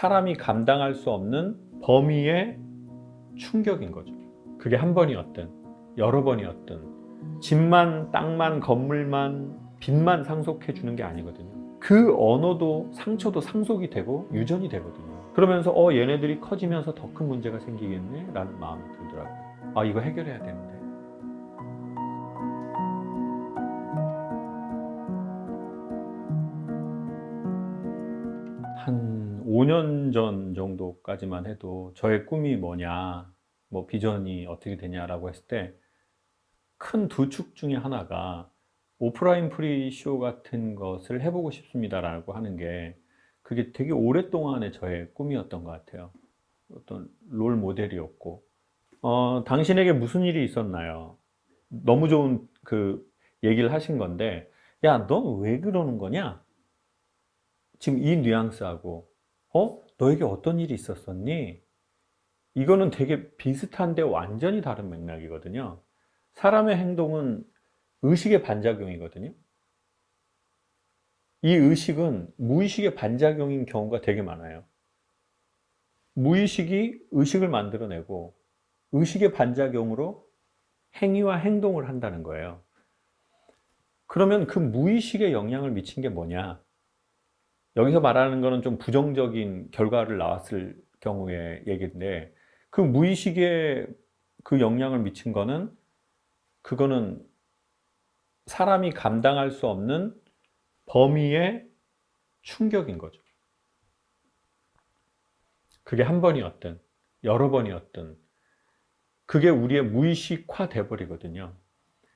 사람이 감당할 수 없는 범위의 충격인 거죠. 그게 한 번이었든 여러 번이었든 집만 땅만 건물만 빚만 상속해 주는 게 아니거든요. 그 언어도 상처도 상속이 되고 유전이 되거든요. 그러면서 얘네들이 커지면서 더 큰 문제가 생기겠네 라는 마음이 들더라고요. 아, 이거 해결해야 되는데. 한 5년 전 정도까지만 해도 저의 꿈이 뭐냐, 뭐 비전이 어떻게 되냐라고 했을 때 큰 두 축 중에 하나가 오프라인 프리쇼 같은 것을 해보고 싶습니다라고 하는 게 그게 되게 오랫동안의 저의 꿈이었던 것 같아요. 어떤 롤 모델이었고. 당신에게 무슨 일이 있었나요? 너무 좋은 그 얘기를 하신 건데, 야, 너 왜 그러는 거냐? 지금 이 뉘앙스하고, 너에게 어떤 일이 있었었니? 이거는 되게 비슷한데 완전히 다른 맥락이거든요. 사람의 행동은 의식의 반작용이거든요. 이 의식은 무의식의 반작용인 경우가 되게 많아요. 무의식이 의식을 만들어내고 의식의 반작용으로 행위와 행동을 한다는 거예요. 그러면 그 무의식에 영향을 미친 게 뭐냐? 여기서 말하는 거는 좀 부정적인 결과를 나왔을 경우의 얘기인데, 그 무의식에 그 영향을 미친 거는 그거는 사람이 감당할 수 없는 범위의 충격인 거죠. 그게 한 번이었든 여러 번이었든 그게 우리의 무의식화 돼버리거든요.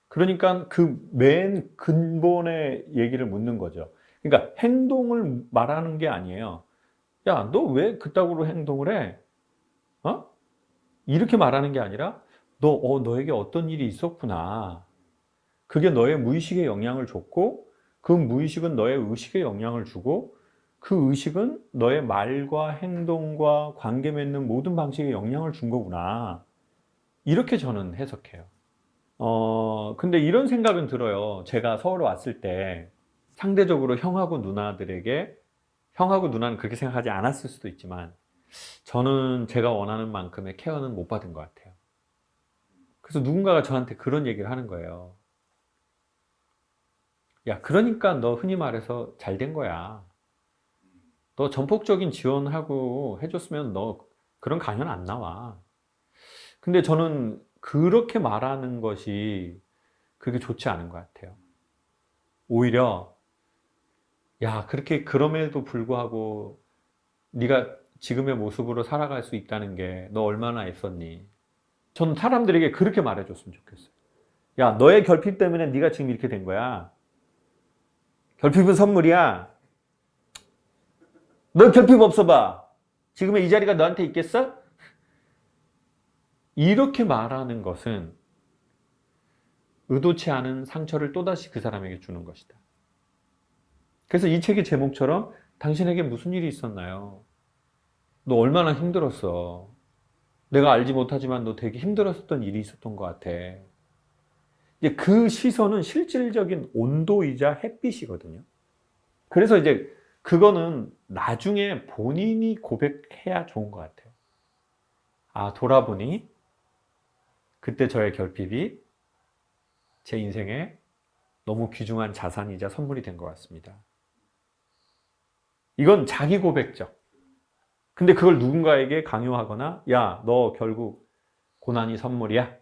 그러니까 그 맨 근본의 얘기를 묻는 거죠. 그러니까 행동을 말하는 게 아니에요. 야, 너 왜 그따구로 행동을 해? 어? 이렇게 말하는 게 아니라 너에게 어떤 일이 있었구나. 그게 너의 무의식에 영향을 줬고 그 무의식은 너의 의식에 영향을 주고 그 의식은 너의 말과 행동과 관계 맺는 모든 방식에 영향을 준 거구나. 이렇게 저는 해석해요. 근데 이런 생각은 들어요. 제가 서울 왔을 때 상대적으로 형하고 누나들에게, 형하고 누나는 그렇게 생각하지 않았을 수도 있지만 저는 제가 원하는 만큼의 케어는 못 받은 것 같아요. 그래서 누군가가 저한테 그런 얘기를 하는 거예요. 야, 그러니까 너 흔히 말해서 잘 된 거야. 너 전폭적인 지원하고 해줬으면 너 그런 강연 안 나와. 근데 저는 그렇게 말하는 것이 그게 좋지 않은 것 같아요. 오히려 야, 그렇게 그럼에도 불구하고 네가 지금의 모습으로 살아갈 수 있다는 게 너 얼마나 애썼니? 저는 사람들에게 그렇게 말해줬으면 좋겠어요. 야, 너의 결핍 때문에 네가 지금 이렇게 된 거야. 결핍은 선물이야. 너 결핍 없어봐. 지금의 이 자리가 너한테 있겠어? 이렇게 말하는 것은 의도치 않은 상처를 또다시 그 사람에게 주는 것이다. 그래서 이 책의 제목처럼 당신에게 무슨 일이 있었나요? 너 얼마나 힘들었어? 내가 알지 못하지만 너 되게 힘들었었던 일이 있었던 것 같아. 이제 그 시선은 실질적인 온도이자 햇빛이거든요. 그래서 이제 그거는 나중에 본인이 고백해야 좋은 것 같아요. 아, 돌아보니 그때 저의 결핍이 제 인생에 너무 귀중한 자산이자 선물이 된 것 같습니다. 이건 자기 고백적. 근데 그걸 누군가에게 강요하거나, 야, 너 결국 고난이 선물이야.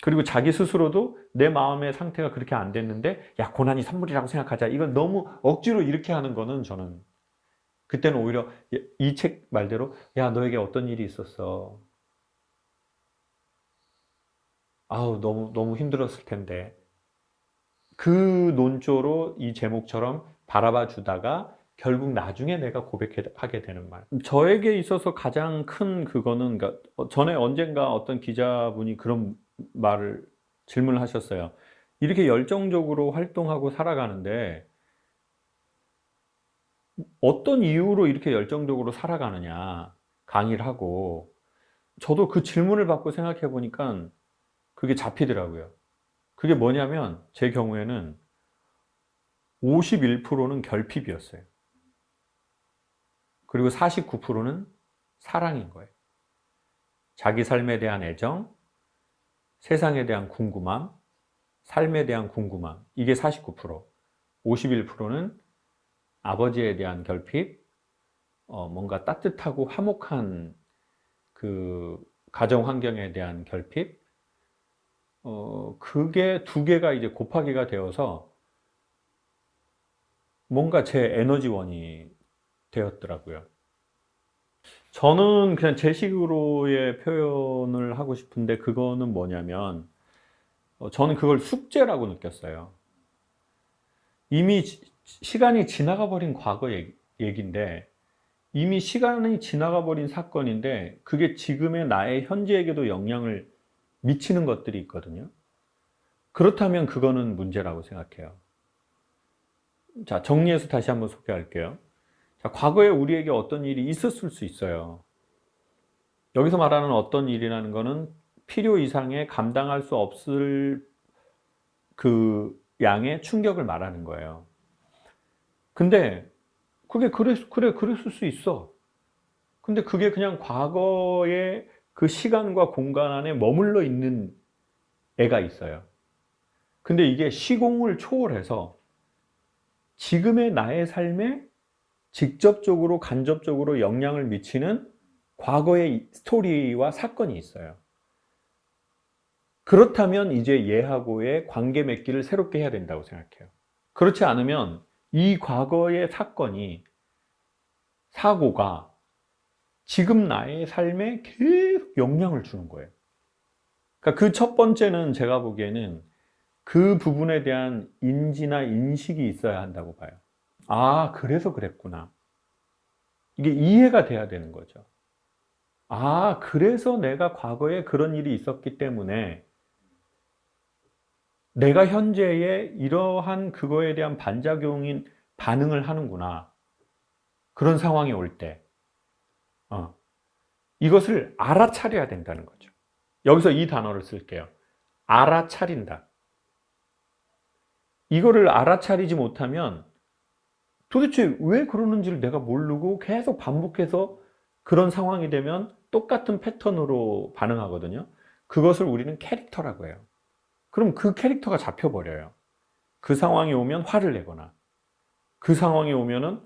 그리고 자기 스스로도 내 마음의 상태가 그렇게 안 됐는데, 야, 고난이 선물이라고 생각하자. 이건 너무 억지로 이렇게 하는 거는 저는, 그때는 오히려 이 책 말대로, 야, 너에게 어떤 일이 있었어. 아우, 너무 힘들었을 텐데. 그 논조로 이 제목처럼 바라봐 주다가 결국 나중에 내가 고백하게 되는 말. 저에게 있어서 가장 큰 그거는, 그러니까 전에 언젠가 어떤 기자분이 그런 말을, 질문을 하셨어요. 이렇게 열정적으로 활동하고 살아가는데 어떤 이유로 이렇게 열정적으로 살아가느냐, 강의를 하고. 저도 그 질문을 받고 생각해 보니까 그게 잡히더라고요. 그게 뭐냐면 제 경우에는 51%는 결핍이었어요. 그리고 49%는 사랑인 거예요. 자기 삶에 대한 애정, 세상에 대한 궁금함, 삶에 대한 궁금함. 이게 49%. 51%는 아버지에 대한 결핍, 뭔가 따뜻하고 화목한 그 가정 환경에 대한 결핍, 그게 두 개가 이제 곱하기가 되어서 뭔가 제 에너지원이 되었더라고요. 저는 그냥 제 식으로의 표현을 하고 싶은데 그거는 뭐냐면 저는 그걸 숙제라고 느꼈어요. 이미 시간이 지나가 버린 과거 얘기인데 이미 시간이 지나가 버린 사건인데 그게 지금의 나의 현재에게도 영향을 미치는 것들이 있거든요. 그렇다면 그거는 문제라고 생각해요. 자, 정리해서 다시 한번 소개할게요. 자, 과거에 우리에게 어떤 일이 있었을 수 있어요. 여기서 말하는 어떤 일이라는 거는 필요 이상의 감당할 수 없을 그 양의 충격을 말하는 거예요. 근데 그게 그랬을 수 있어. 근데 그게 그냥 과거의 그 시간과 공간 안에 머물러 있는 애가 있어요. 근데 이게 시공을 초월해서 지금의 나의 삶에 직접적으로 간접적으로 영향을 미치는 과거의 스토리와 사건이 있어요. 그렇다면 이제 얘하고의 관계 맺기를 새롭게 해야 된다고 생각해요. 그렇지 않으면 이 과거의 사건이, 사고가 지금 나의 삶에 계속 영향을 주는 거예요. 그러니까 그 첫 번째는 제가 보기에는 그 부분에 대한 인지나 인식이 있어야 한다고 봐요. 아, 그래서 그랬구나. 이게 이해가 돼야 되는 거죠. 아, 그래서 내가 과거에 그런 일이 있었기 때문에 내가 현재에 이러한 그거에 대한 반작용인 반응을 하는구나. 그런 상황이 올 때. 이것을 알아차려야 된다는 거죠. 여기서 이 단어를 쓸게요. 알아차린다. 이거를 알아차리지 못하면 도대체 왜 그러는지를 내가 모르고 계속 반복해서 그런 상황이 되면 똑같은 패턴으로 반응하거든요. 그것을 우리는 캐릭터라고 해요. 그럼 그 캐릭터가 잡혀버려요. 그 상황이 오면 화를 내거나, 그 상황이 오면은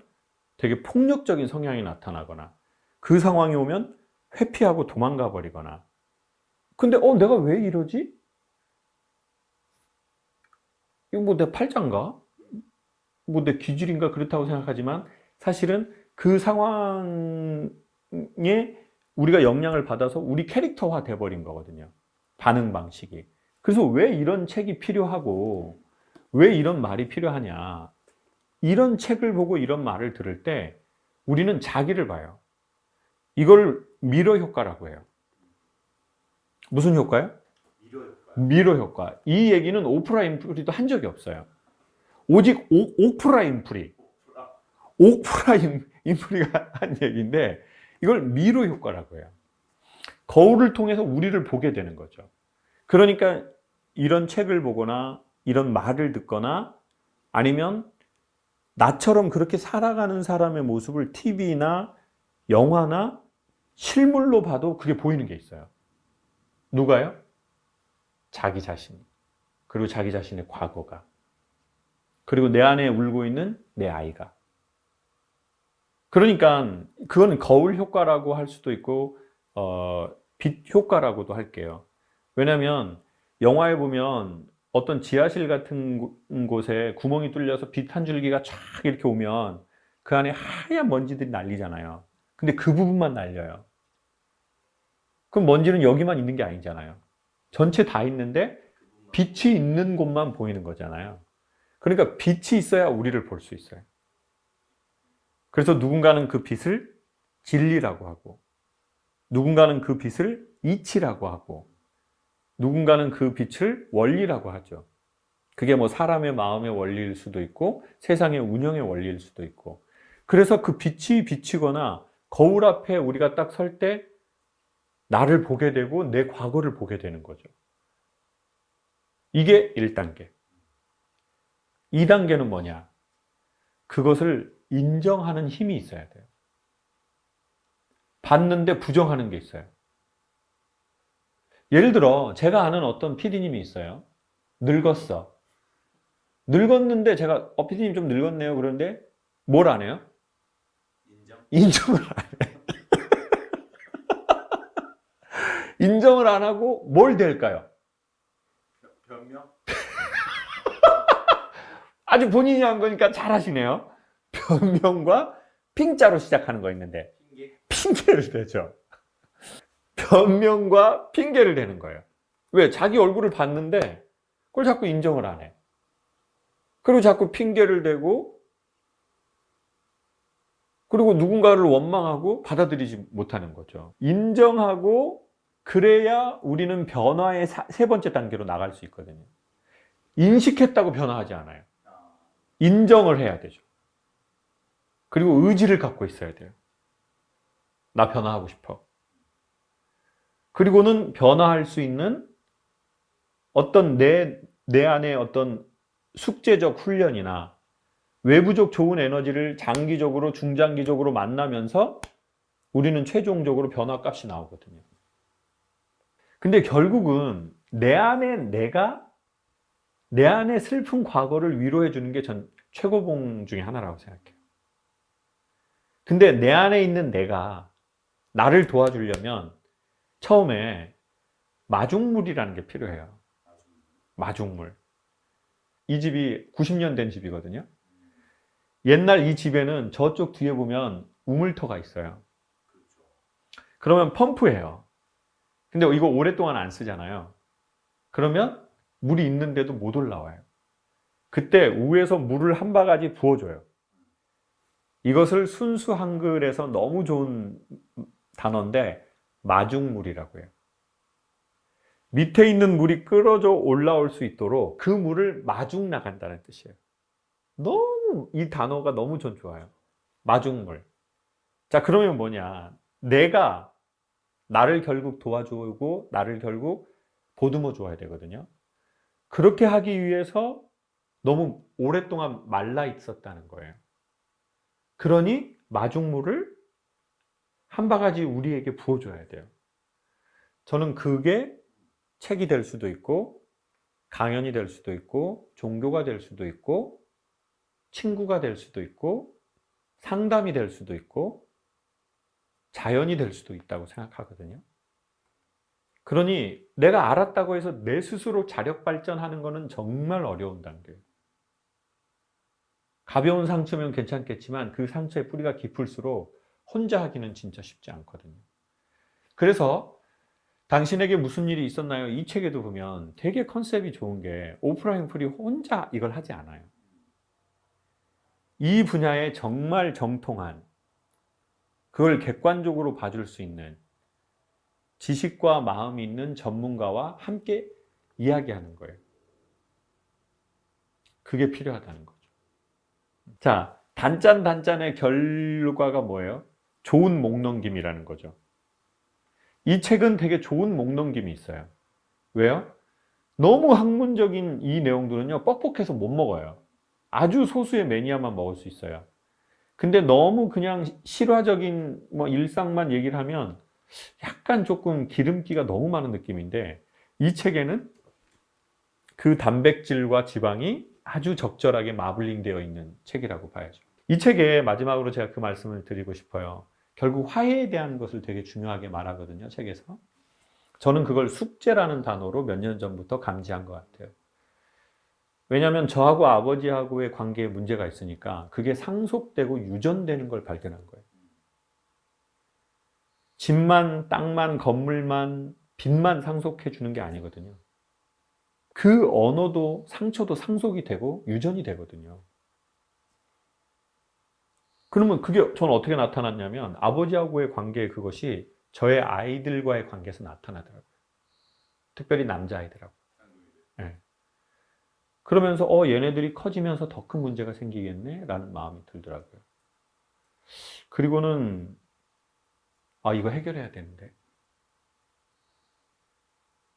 되게 폭력적인 성향이 나타나거나, 그 상황이 오면 회피하고 도망가 버리거나. 근데 내가 왜 이러지? 이거 뭐 내 팔자인가? 뭐 내 기질인가? 그렇다고 생각하지만 사실은 그 상황에 우리가 영향을 받아서 우리 캐릭터화 돼버린 거거든요. 반응 방식이. 그래서 왜 이런 책이 필요하고 왜 이런 말이 필요하냐. 이런 책을 보고 이런 말을 들을 때 우리는 자기를 봐요. 이걸 미러 효과라고 해요. 무슨 효과요? 미러 효과. 이 얘기는 오프라 인프리도 한 적이 없어요. 오직 오프라 인프리. 오프라 인프리가 한 얘기인데 이걸 미러 효과라고 해요. 거울을 통해서 우리를 보게 되는 거죠. 그러니까 이런 책을 보거나 이런 말을 듣거나 아니면 나처럼 그렇게 살아가는 사람의 모습을 TV나 영화나 실물로 봐도 그게 보이는 게 있어요. 누가요? 자기 자신. 그리고 자기 자신의 과거가. 그리고 내 안에 울고 있는 내 아이가. 그러니까 그건 거울 효과라고 할 수도 있고 빛 효과라고도 할게요. 왜냐하면 영화에 보면 어떤 지하실 같은 곳에 구멍이 뚫려서 빛 한 줄기가 쫙 이렇게 오면 그 안에 하얀 먼지들이 날리잖아요. 근데 그 부분만 날려요. 그럼 먼지는 여기만 있는 게 아니잖아요. 전체 다 있는데 빛이 있는 곳만 보이는 거잖아요. 그러니까 빛이 있어야 우리를 볼 수 있어요. 그래서 누군가는 그 빛을 진리라고 하고, 누군가는 그 빛을 이치라고 하고, 누군가는 그 빛을 원리라고 하죠. 그게 뭐 사람의 마음의 원리일 수도 있고, 세상의 운영의 원리일 수도 있고. 그래서 그 빛이 비치거나 거울 앞에 우리가 딱 설 때 나를 보게 되고 내 과거를 보게 되는 거죠. 이게 1단계. 2단계는 뭐냐? 그것을 인정하는 힘이 있어야 돼요. 봤는데 부정하는 게 있어요. 예를 들어 제가 아는 어떤 PD님이 있어요. 늙었어. 늙었는데 제가 PD님 좀 늙었네요. 그런데 뭘 안 해요? 인정을 안 해. 인정을 안 하고 뭘 댈까요? 변명? 아주 본인이 한 거니까 잘하시네요. 변명과 핑자로 시작하는 거 있는데 핑계? 핑계를 대죠. 변명과 핑계를 대는 거예요. 왜? 자기 얼굴을 봤는데 그걸 자꾸 인정을 안 해. 그리고 자꾸 핑계를 대고 그리고 누군가를 원망하고 받아들이지 못하는 거죠. 인정하고 그래야 우리는 변화의 세 번째 단계로 나갈 수 있거든요. 인식했다고 변화하지 않아요. 인정을 해야 되죠. 그리고 의지를 갖고 있어야 돼요. 나 변화하고 싶어. 그리고는 변화할 수 있는 어떤 내 안에 어떤 숙제적 훈련이나 외부적 좋은 에너지를 장기적으로, 중장기적으로 만나면서 우리는 최종적으로 변화 값이 나오거든요. 근데 결국은 내 안에 슬픈 과거를 위로해 주는 게 전 최고봉 중에 하나라고 생각해요. 근데 내 안에 있는 내가 나를 도와주려면 처음에 마중물이라는 게 필요해요. 마중물. 이 집이 90년 된 집이거든요. 옛날 이 집에는 저쪽 뒤에 보면 우물터가 있어요. 그러면 펌프예요. 근데 이거 오랫동안 안 쓰잖아요. 그러면 물이 있는데도 못 올라와요. 그때 위에서 물을 한 바가지 부어줘요. 이것을 순수 한글에서 너무 좋은 단어인데 마중물이라고 해요. 밑에 있는 물이 끌어져 올라올 수 있도록 그 물을 마중 나간다는 뜻이에요. 너무 이 단어가 너무 전 좋아요. 마중물. 자, 그러면 뭐냐? 내가 나를 결국 도와주고 나를 결국 보듬어 줘야 되거든요. 그렇게 하기 위해서 너무 오랫동안 말라 있었다는 거예요. 그러니 마중물을 한 바가지 우리에게 부어줘야 돼요. 저는 그게 책이 될 수도 있고 강연이 될 수도 있고 종교가 될 수도 있고 친구가 될 수도 있고 상담이 될 수도 있고 자연이 될 수도 있다고 생각하거든요. 그러니 내가 알았다고 해서 내 스스로 자력 발전하는 것은 정말 어려운 단계예요. 가벼운 상처면 괜찮겠지만 그 상처의 뿌리가 깊을수록 혼자 하기는 진짜 쉽지 않거든요. 그래서 당신에게 무슨 일이 있었나요? 이 책에도 보면 되게 컨셉이 좋은 게 오프라 윈프리 혼자 이걸 하지 않아요. 이 분야에 정말 정통한 그걸 객관적으로 봐줄 수 있는 지식과 마음이 있는 전문가와 함께 이야기하는 거예요. 그게 필요하다는 거죠. 자, 단짠단짠의 결과가 뭐예요? 좋은 목넘김이라는 거죠. 이 책은 되게 좋은 목넘김이 있어요. 왜요? 너무 학문적인 이 내용들은요, 뻑뻑해서 못 먹어요. 아주 소수의 매니아만 먹을 수 있어요. 근데 너무 그냥 실화적인 일상만 얘기를 하면 약간 조금 기름기가 너무 많은 느낌인데 이 책에는 그 단백질과 지방이 아주 적절하게 마블링 되어 있는 책이라고 봐야죠. 이 책에 마지막으로 제가 그 말씀을 드리고 싶어요. 결국 화해에 대한 것을 되게 중요하게 말하거든요, 책에서. 저는 그걸 숙제라는 단어로 몇 년 전부터 감지한 것 같아요. 왜냐하면 저하고 아버지하고의 관계에 문제가 있으니까 그게 상속되고 유전되는 걸 발견한 거예요. 집만, 땅만, 건물만, 빚만 상속해 주는 게 아니거든요. 그 언어도 상처도 상속이 되고 유전이 되거든요. 그러면 그게 저는 어떻게 나타났냐면 아버지하고의 관계 그것이 저의 아이들과의 관계에서 나타나더라고요. 특별히 남자아이들하고. 네. 그러면서 얘네들이 커지면서 더 큰 문제가 생기겠네 라는 마음이 들더라고요. 그리고는 이거 해결해야 되는데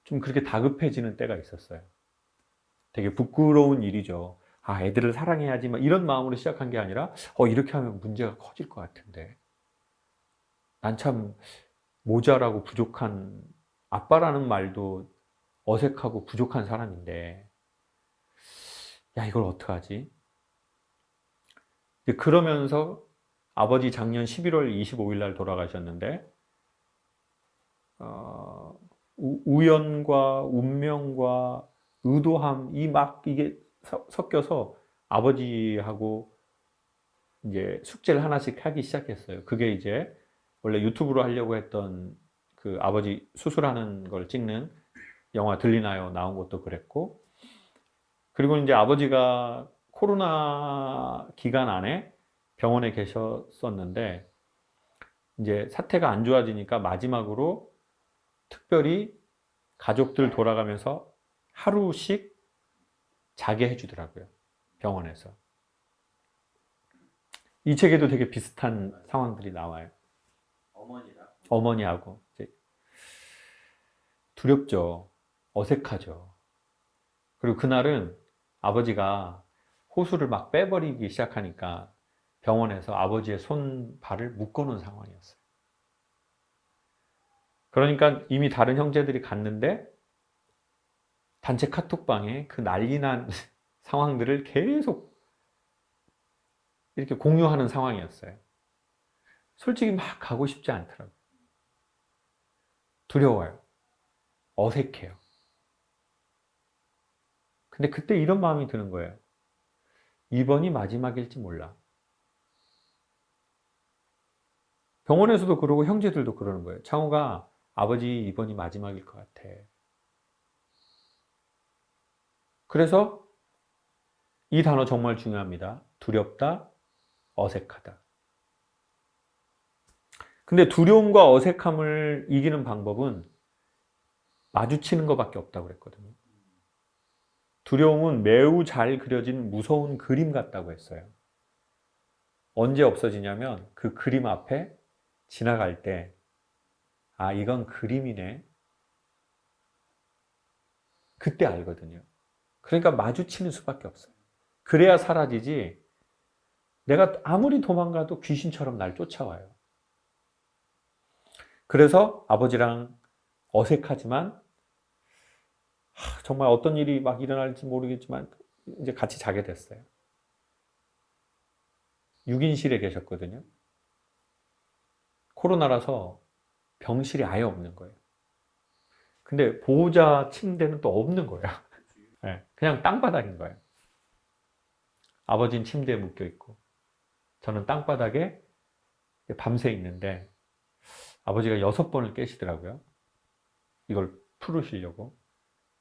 좀 그렇게 다급해지는 때가 있었어요. 되게 부끄러운 일이죠. 애들을 사랑해야지 이런 마음으로 시작한 게 아니라 이렇게 하면 문제가 커질 것 같은데 난 참 모자라고 부족한, 아빠라는 말도 어색하고 부족한 사람인데, 야, 이걸 어떡하지? 그러면서 아버지 작년 11월 25일 날 돌아가셨는데, 우연과 운명과 의도함, 이게 섞여서 아버지하고 이제 숙제를 하나씩 하기 시작했어요. 그게 이제 원래 유튜브로 하려고 했던 그 아버지 수술하는 걸 찍는 영화 들리나요? 나온 것도 그랬고, 그리고 이제 아버지가 코로나 기간 안에 병원에 계셨었는데, 이제 사태가 안 좋아지니까 마지막으로 특별히 가족들 돌아가면서 하루씩 자게 해주더라고요. 병원에서. 이 책에도 되게 비슷한 상황들이 나와요. 어머니하고. 이제 두렵죠. 어색하죠. 그리고 그날은 아버지가 호수를 막 빼버리기 시작하니까 병원에서 아버지의 손, 발을 묶어놓은 상황이었어요. 그러니까 이미 다른 형제들이 갔는데 단체 카톡방에 그 난리난 상황들을 계속 이렇게 공유하는 상황이었어요. 솔직히 막 가고 싶지 않더라고요. 두려워요. 어색해요. 근데 그때 이런 마음이 드는 거예요. 이번이 마지막일지 몰라. 병원에서도 그러고 형제들도 그러는 거예요. 창호가 아버지 이번이 마지막일 것 같아. 그래서 이 단어 정말 중요합니다. 두렵다, 어색하다. 근데 두려움과 어색함을 이기는 방법은 마주치는 것밖에 없다고 그랬거든요. 두려움은 매우 잘 그려진 무서운 그림 같다고 했어요. 언제 없어지냐면 그 그림 앞에 지나갈 때, 아, 이건 그림이네. 그때 알거든요. 그러니까 마주치는 수밖에 없어요. 그래야 사라지지, 내가 아무리 도망가도 귀신처럼 날 쫓아와요. 그래서 아버지랑 어색하지만 정말 어떤 일이 막 일어날지 모르겠지만 이제 같이 자게 됐어요. 6인실에 계셨거든요. 코로나라서 병실이 아예 없는 거예요. 근데 보호자 침대는 또 없는 거예요. 네, 그냥 땅바닥인 거예요. 아버지는 침대에 묶여 있고 저는 땅바닥에 밤새 있는데 아버지가 6번을 깨시더라고요. 이걸 풀으시려고.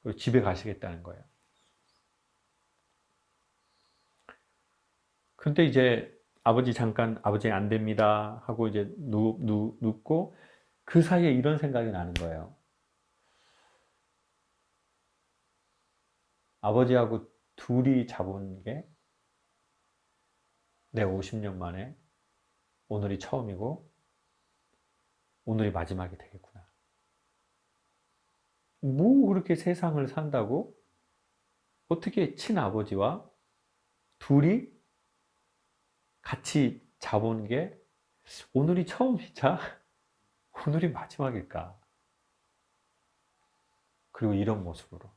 그리고 집에 가시겠다는 거예요. 근데 이제 아버지 잠깐 아버지 안 됩니다 하고 이제 눕고 그 사이에 이런 생각이 나는 거예요. 아버지하고 둘이 잡은 게 내 50년 만에 오늘이 처음이고 오늘이 마지막이 되겠구나. 뭐 그렇게 세상을 산다고 어떻게 친아버지와 둘이 같이 잡은 게 오늘이 처음이자 오늘이 마지막일까? 그리고 이런 모습으로.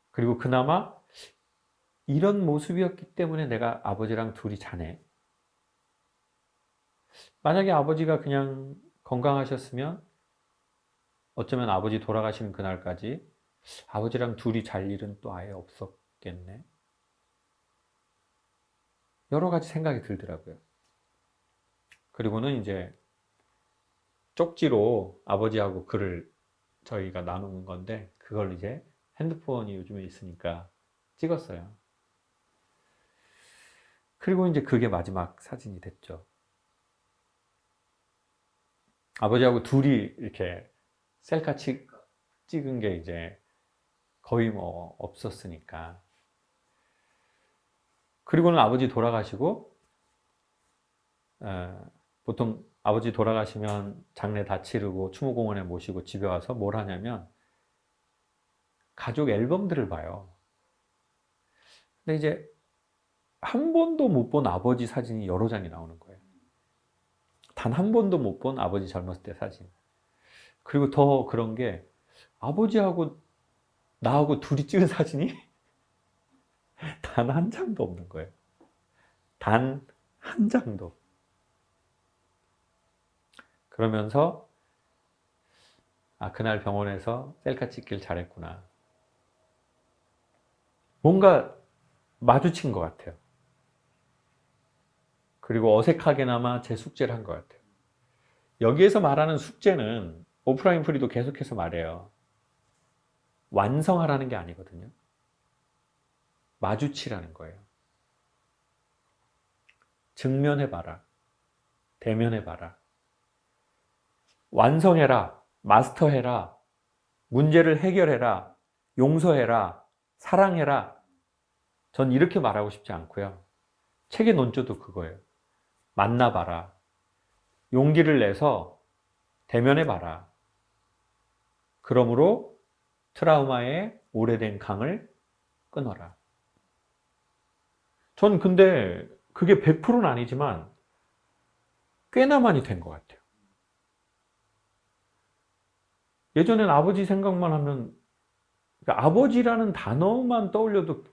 그리고 그나마 이런 모습이었기 때문에 내가 아버지랑 둘이 자네. 만약에 아버지가 그냥 건강하셨으면 어쩌면 아버지 돌아가시는 그날까지 아버지랑 둘이 잘 일은 또 아예 없었겠네. 여러 가지 생각이 들더라고요. 그리고는 이제 쪽지로 아버지하고 글을 저희가 나누는 건데 그걸 이제 핸드폰이 요즘에 있으니까 찍었어요. 그리고 이제 그게 마지막 사진이 됐죠. 아버지하고 둘이 이렇게 셀카 찍은 게 이제 거의 뭐 없었으니까. 그리고는 아버지 돌아가시고 보통 아버지 돌아가시면 장례 다 치르고 추모공원에 모시고 집에 와서 뭘 하냐면 가족 앨범들을 봐요. 근데 이제 한 번도 못 본 아버지 사진이 여러 장이 나오는 거예요. 다 단 한 번도 못 본 아버지 젊었을 때 사진. 그리고 더 그런 게 아버지하고 나하고 둘이 찍은 사진이 단 한 장도 없는 거예요. 단 한 장도. 그러면서 그날 병원에서 셀카 찍길 잘했구나. 뭔가 마주친 것 같아요. 그리고 어색하게나마 제 숙제를 한 것 같아요. 여기에서 말하는 숙제는 오프라 윈프리도 계속해서 말해요. 완성하라는 게 아니거든요. 마주치라는 거예요. 직면해봐라. 대면해봐라. 완성해라. 마스터해라. 문제를 해결해라. 용서해라. 사랑해라. 전 이렇게 말하고 싶지 않고요. 책의 논조도 그거예요. 만나봐라. 용기를 내서 대면해봐라. 그러므로 트라우마의 오래된 강을 끊어라. 전 근데 그게 100%는 아니지만 꽤나 많이 된 것 같아요. 예전엔 아버지 생각만 하면, 그러니까 아버지라는 단어만 떠올려도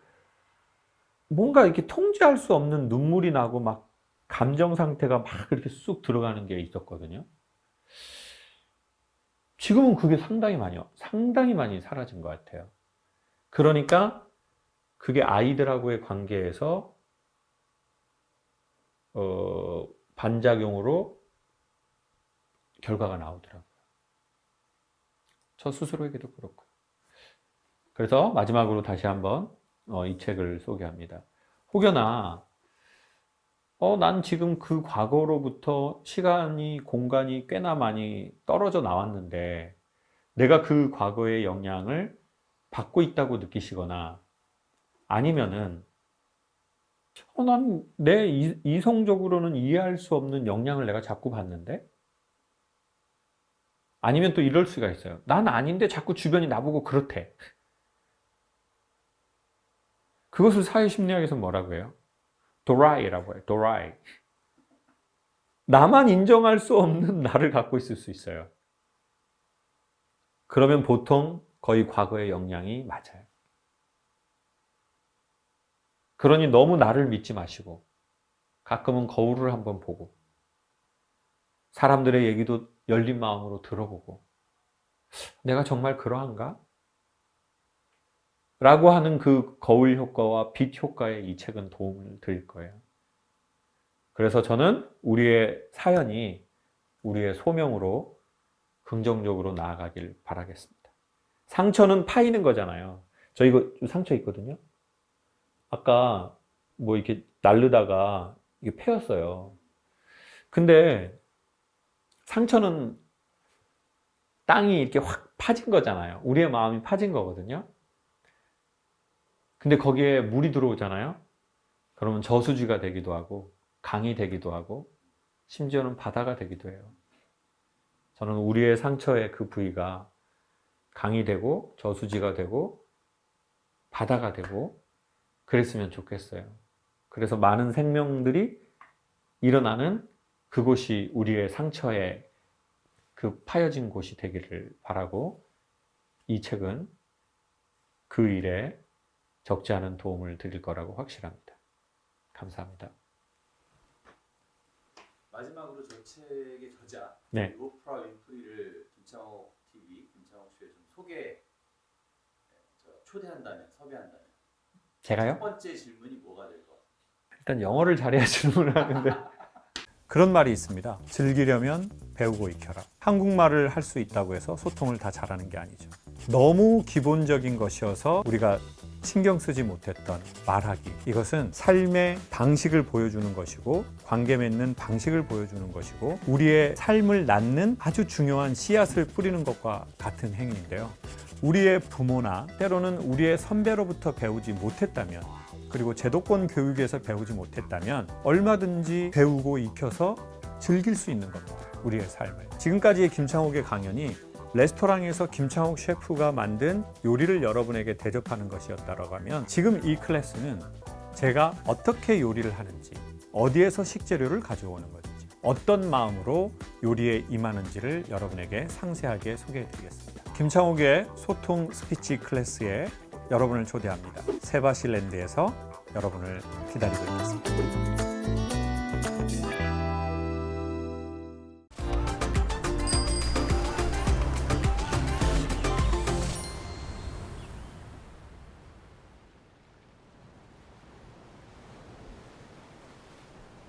뭔가 이렇게 통제할 수 없는 눈물이 나고 막 감정 상태가 막 이렇게 쑥 들어가는 게 있었거든요. 지금은 그게 상당히 많이 사라진 것 같아요. 그러니까 그게 아이들하고의 관계에서 반작용으로 결과가 나오더라고요. 저 스스로에게도 그렇고. 그래서 마지막으로 다시 한번 이 책을 소개합니다. 혹여나 난 지금 그 과거로부터 시간이, 공간이 꽤나 많이 떨어져 나왔는데 내가 그 과거의 영향을 받고 있다고 느끼시거나, 아니면은 난 내 이성적으로는 이해할 수 없는 영향을 내가 자꾸 받는데, 아니면 또 이럴 수가 있어요. 난 아닌데 자꾸 주변이 나보고 그렇대. 그것을 사회심리학에서 뭐라고 해요? 도라이라고 해요. 도라이. 나만 인정할 수 없는 나를 갖고 있을 수 있어요. 그러면 보통 거의 과거의 영향이 맞아요. 그러니 너무 나를 믿지 마시고 가끔은 거울을 한번 보고 사람들의 얘기도 열린 마음으로 들어보고, 내가 정말 그러한가? 라고 하는 그 거울 효과와 빛 효과에 이 책은 도움을 드릴 거예요. 그래서 저는 우리의 사연이 우리의 소명으로 긍정적으로 나아가길 바라겠습니다. 상처는 파이는 거잖아요. 저 이거 상처 있거든요. 아까 뭐 이렇게 날르다가 이게 패였어요. 근데 상처는 땅이 이렇게 확 파진 거잖아요. 우리의 마음이 파진 거거든요. 근데 거기에 물이 들어오잖아요. 그러면 저수지가 되기도 하고 강이 되기도 하고 심지어는 바다가 되기도 해요. 저는 우리의 상처의 그 부위가 강이 되고 저수지가 되고 바다가 되고 그랬으면 좋겠어요. 그래서 많은 생명들이 일어나는 그곳이 우리의 상처의 그 파여진 곳이 되기를 바라고, 이 책은 그 일에 적지 않은 도움을 드릴 거라고 확실합니다. 감사합니다. 마지막으로 저 책의 저자 네. 오프라 윈프리를 김창옥 TV, 김창옥 쇼에 좀 초대한다면, 섭외한다면 제가요? 첫 번째 질문이 뭐가 될 것 같아요? 일단 영어를 잘해야 질문을 하는데 그런 말이 있습니다. 즐기려면 배우고 익혀라. 한국말을 할 수 있다고 해서 소통을 다 잘하는 게 아니죠. 너무 기본적인 것이어서 우리가 신경 쓰지 못했던 말하기, 이것은 삶의 방식을 보여주는 것이고 관계 맺는 방식을 보여주는 것이고 우리의 삶을 낳는 아주 중요한 씨앗을 뿌리는 것과 같은 행위인데요. 우리의 부모나 때로는 우리의 선배로부터 배우지 못했다면, 그리고 제도권 교육에서 배우지 못했다면 얼마든지 배우고 익혀서 즐길 수 있는 겁니다. 우리의 삶을. 지금까지의 김창옥의 강연이 레스토랑에서 김창옥 셰프가 만든 요리를 여러분에게 대접하는 것이었다고 하면, 지금 이 클래스는 제가 어떻게 요리를 하는지, 어디에서 식재료를 가져오는 건지, 어떤 마음으로 요리에 임하는지를 여러분에게 상세하게 소개해드리겠습니다. 김창옥의 소통 스피치 클래스에 여러분을 초대합니다. 세바실랜드에서 여러분을 기다리고 있겠습니다.